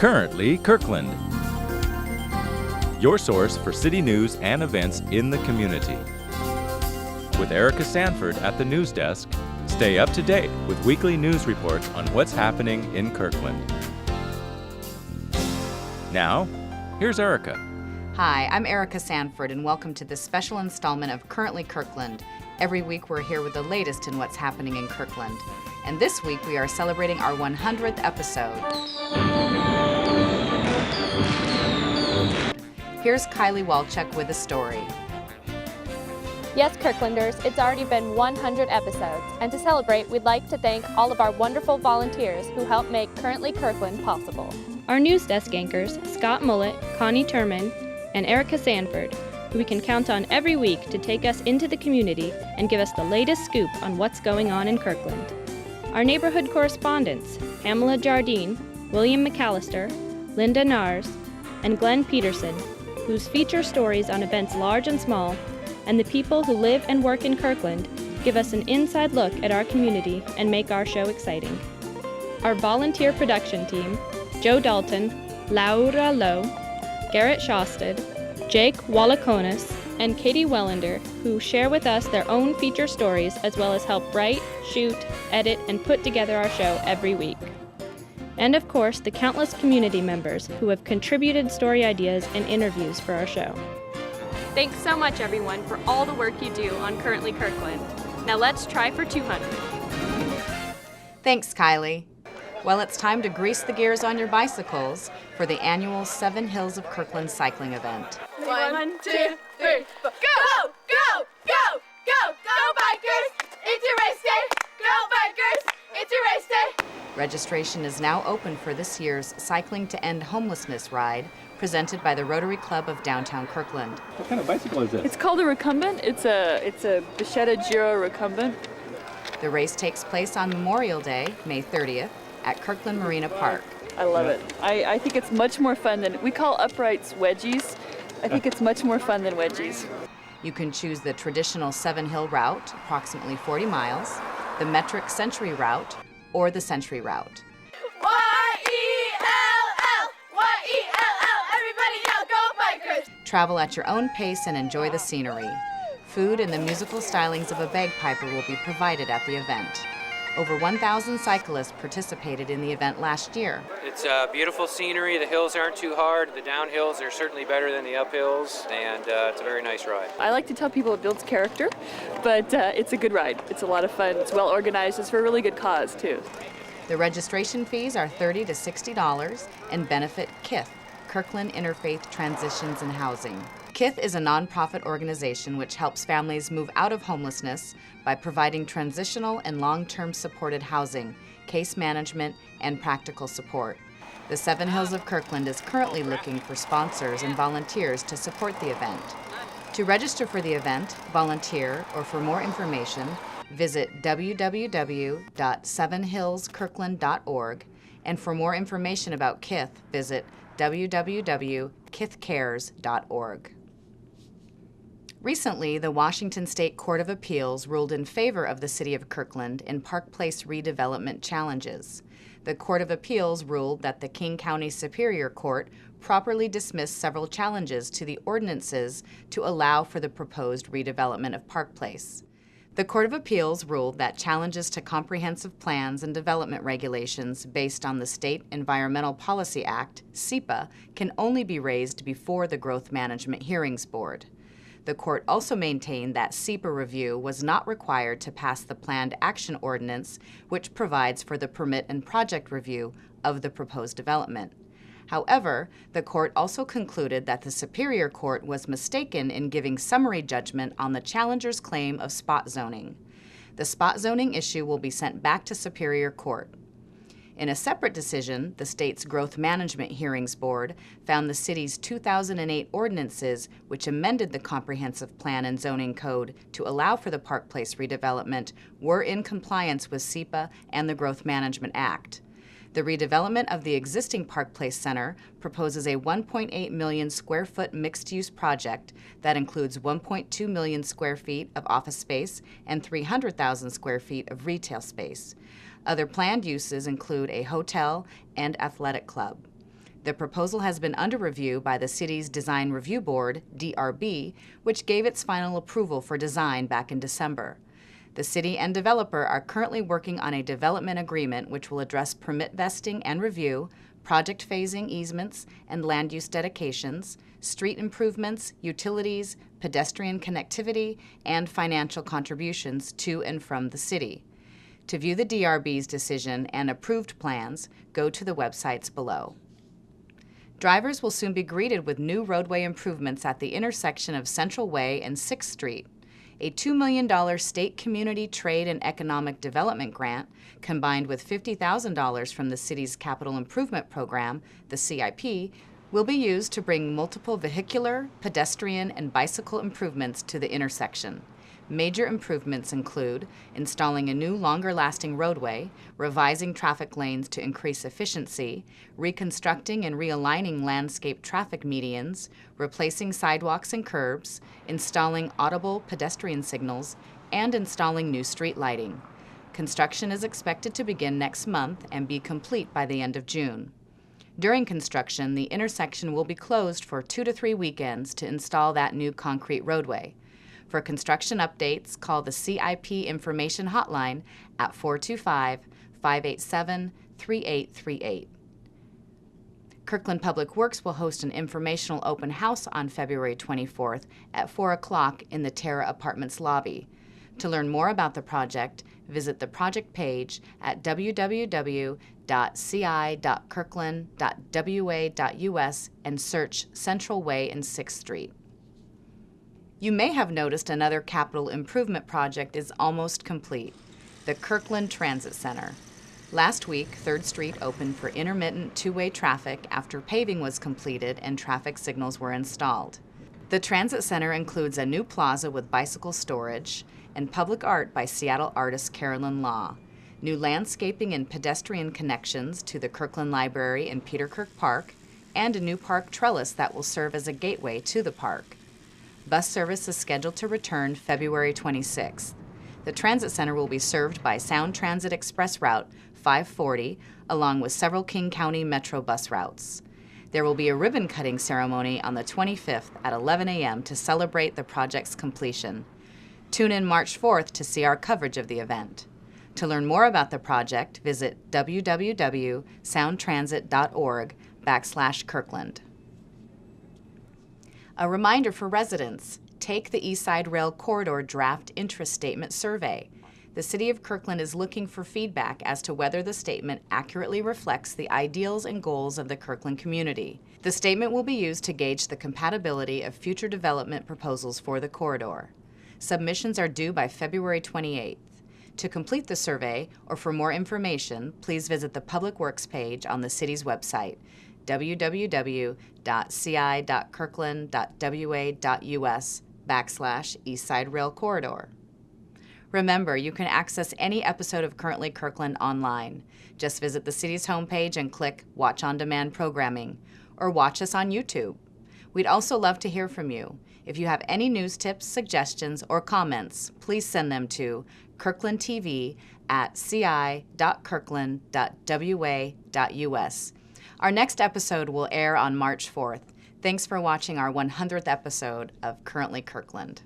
Currently Kirkland, your source for city news and events in the community. With Erica Sanford at the news desk, stay up to date with weekly news reports on what's happening in Kirkland. Now, here's Erica. Hi, I'm Erica Sanford, and welcome to this special installment of Currently Kirkland. Every week we're here with the latest in what's happening in Kirkland. And this week we are celebrating our 100th episode. Here's Kylie Walchuk with a story. Yes, Kirklanders, it's already been 100 episodes, and to celebrate, we'd like to thank all of our wonderful volunteers who help make Currently Kirkland possible. Our news desk anchors, Scott Mullett, Connie Turman, and Erica Sanford, who we can count on every week to take us into the community and give us the latest scoop on what's going on in Kirkland. Our neighborhood correspondents, Pamela Jardine, William McAllister, Linda Nars, and Glenn Peterson, whose feature stories on events large and small, and the people who live and work in Kirkland give us an inside look at our community and make our show exciting. Our volunteer production team, Joe Dalton, Laura Lowe, Garrett Shosted, Jake Wallakonis, and Katie Wellander, who share with us their own feature stories as well as help write, shoot, edit, and put together our show every week. And of course, the countless community members who have contributed story ideas and interviews for our show. Thanks so much, everyone, for all the work you do on Currently Kirkland. Now let's try for 200. Thanks, Kylie. Well, it's time to grease the gears on your bicycles for the annual 7 Hills of Kirkland cycling event. 1, 2, 3, 4. Go! Go! Go! Go! Go, bikers! It's a race day! Go, bikers! It's a race day! Registration is now open for this year's Cycling to End Homelessness ride, presented by the Rotary Club of Downtown Kirkland. What kind of bicycle is this? It's called a recumbent. It's a Bichetta Giro recumbent. The race takes place on Memorial Day, May 30th, at Kirkland Marina Park. I love it. I think it's much more fun than, we call uprights wedgies. I think it's much more fun than wedgies. You can choose the traditional 7-hill route, approximately 40 miles, the metric century route, or the century route. Y-E-L-L! Y-E-L-L! Everybody yell, go, bikers! Travel at your own pace and enjoy the scenery. Food and the musical stylings of a bagpiper will be provided at the event. Over 1,000 cyclists participated in the event last year. It's beautiful scenery. The hills aren't too hard. The downhills are certainly better than the uphills, and it's a very nice ride. I like to tell people it builds character, but it's a good ride. It's a lot of fun. It's well organized. It's for a really good cause, too. The registration fees are $30 to $60 and benefit KITH, Kirkland Interfaith Transitions and Housing. KITH is a nonprofit organization which helps families move out of homelessness by providing transitional and long-term supported housing, case management, and practical support. The 7 Hills of Kirkland is currently looking for sponsors and volunteers to support the event. To register for the event, volunteer, or for more information, visit www.7hillskirkland.org, and for more information about KITH, visit www.kithcares.org. Recently, the Washington State Court of Appeals ruled in favor of the City of Kirkland in Park Place redevelopment challenges. The Court of Appeals ruled that the King County Superior Court properly dismissed several challenges to the ordinances to allow for the proposed redevelopment of Park Place. The Court of Appeals ruled that challenges to comprehensive plans and development regulations based on the State Environmental Policy Act, SEPA, can only be raised before the Growth Management Hearings Board. The court also maintained that SEPA review was not required to pass the Planned Action Ordinance, which provides for the permit and project review of the proposed development. However, the court also concluded that the Superior Court was mistaken in giving summary judgment on the challenger's claim of spot zoning. The spot zoning issue will be sent back to Superior Court. In a separate decision, the state's Growth Management Hearings Board found the city's 2008 ordinances, which amended the Comprehensive Plan and Zoning Code to allow for the Park Place redevelopment, were in compliance with SEPA and the Growth Management Act. The redevelopment of the existing Park Place Center proposes a 1.8 million square foot mixed-use project that includes 1.2 million square feet of office space and 300,000 square feet of retail space. Other planned uses include a hotel and athletic club. The proposal has been under review by the city's Design Review Board, DRB, which gave its final approval for design back in December. The city and developer are currently working on a development agreement which will address permit vesting and review, project phasing easements and land use dedications, street improvements, utilities, pedestrian connectivity, and financial contributions to and from the city. To view the DRB's decision and approved plans, go to the websites below. Drivers will soon be greeted with new roadway improvements at the intersection of Central Way and 6th Street. A $2 million state community trade and economic development grant, combined with $50,000 from the city's capital improvement program, the CIP, will be used to bring multiple vehicular, pedestrian, and bicycle improvements to the intersection. Major improvements include installing a new longer-lasting roadway, revising traffic lanes to increase efficiency, reconstructing and realigning landscape traffic medians, replacing sidewalks and curbs, installing audible pedestrian signals, and installing new street lighting. Construction is expected to begin next month and be complete by the end of June. During construction, the intersection will be closed for 2 to 3 weekends to install that new concrete roadway. For construction updates, call the CIP Information Hotline at 425-587-3838. Kirkland Public Works will host an informational open house on February 24th at 4 o'clock in the Terra Apartments lobby. To learn more about the project, visit the project page at www.ci.kirkland.wa.us and search Central Way and 6th Street. You may have noticed another capital improvement project is almost complete, the Kirkland Transit Center. Last week, 3rd Street opened for intermittent two-way traffic after paving was completed and traffic signals were installed. The Transit Center includes a new plaza with bicycle storage and public art by Seattle artist Carolyn Law, new landscaping and pedestrian connections to the Kirkland Library and Peter Kirk Park, and a new park trellis that will serve as a gateway to the park. Bus service is scheduled to return February 26th. The Transit Center will be served by Sound Transit Express Route 540, along with several King County Metro bus routes. There will be a ribbon-cutting ceremony on the 25th at 11 a.m. to celebrate the project's completion. Tune in March 4th to see our coverage of the event. To learn more about the project, visit www.soundtransit.org/Kirkland. A reminder for residents, take the Eastside Rail Corridor Draft Interest Statement Survey. The City of Kirkland is looking for feedback as to whether the statement accurately reflects the ideals and goals of the Kirkland community. The statement will be used to gauge the compatibility of future development proposals for the corridor. Submissions are due by February 28th. To complete the survey or for more information, please visit the Public Works page on the city's website, www.ci.kirkland.wa.us/Eastside Rail Corridor. Remember, you can access any episode of Currently Kirkland online. Just visit the city's homepage and click Watch on Demand Programming, or watch us on YouTube. We'd also love to hear from you. If you have any news tips, suggestions, or comments, please send them to kirklandtv@ci.kirkland.wa.us. Our next episode will air on March 4th. Thanks for watching our 100th episode of Currently Kirkland.